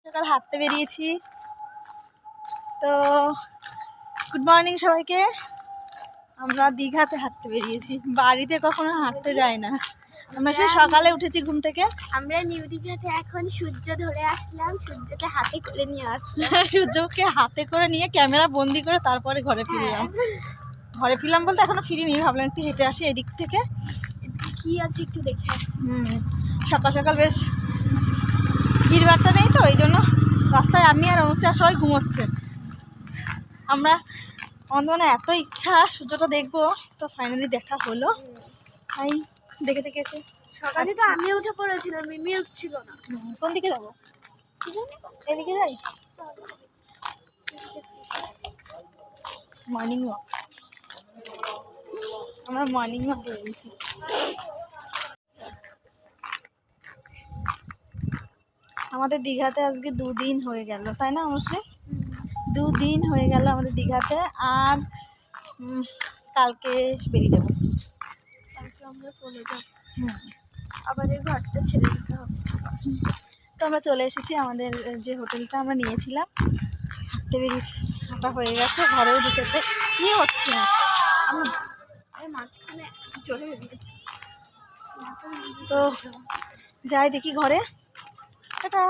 সকাল হাঁটতে বেরিয়েছি। তো গুড মর্নিং সবাইকে। আমরা দীঘাতে হাঁটতে বেরিয়েছি, বাড়িতে কখনো হাঁটতে যাই না। আমরা সেই সকালে উঠেছি ঘুম থেকে। আমরা নিউ দীঘাতে এখন সূর্য ধরে আসলাম, সূর্যকে হাতে করে নিয়ে আসলাম। সূর্যকে হাতে করে নিয়ে ক্যামেরা বন্দি করে তারপরে ঘরে ফিরলাম। ঘরে ফিরলাম বলতে এখনো ফিরিনি, ভাবলাম একটু হেঁটে আসি এদিক থেকে, কি আছে একটু দেখে আসি। সকাল সকাল বেশ ভিড়ভাড়টা নেই তো, এই জন্য রাস্তায় আমি আর অনুষ্কা সবাই ঘুমোচ্ছে। আমরা আমাদের মানে এত ইচ্ছা সূর্যটা দেখবো, তো ফাইনালি দেখা হলো। তাই দেখে দেখে এসে সকালে তো আমি উঠে পড়েছিলাম, মিমি উঠছিল না। কোন দিকে যাবো? এদিকে যাই, মর্নিং ওয়াক। আমরা মর্নিং ওয়াক বেরিয়েছি। আমাদের দীঘাতে আজকে 2 দিন হয়ে গেল, তাই না অবশ্যই? 2 দিন হয়ে গেল আমাদের দীঘাতে। আর কালকে বেরিয়ে যাবো। কালকে আমরা চলে যাব, আবার এই ঘরটা ছেড়ে দিতে হবে। তো আমরা চলে এসেছি আমাদের যে হোটেলটা আমরা নিয়েছিলাম। হাঁটতে বেরিয়েছি, হাঁটা হয়ে গেছে, ঘরেও ঢুকেছে। কি হচ্ছে? আমি মাঝখানে চলে গেছি। তো যাই দেখি ঘরে। টাটা।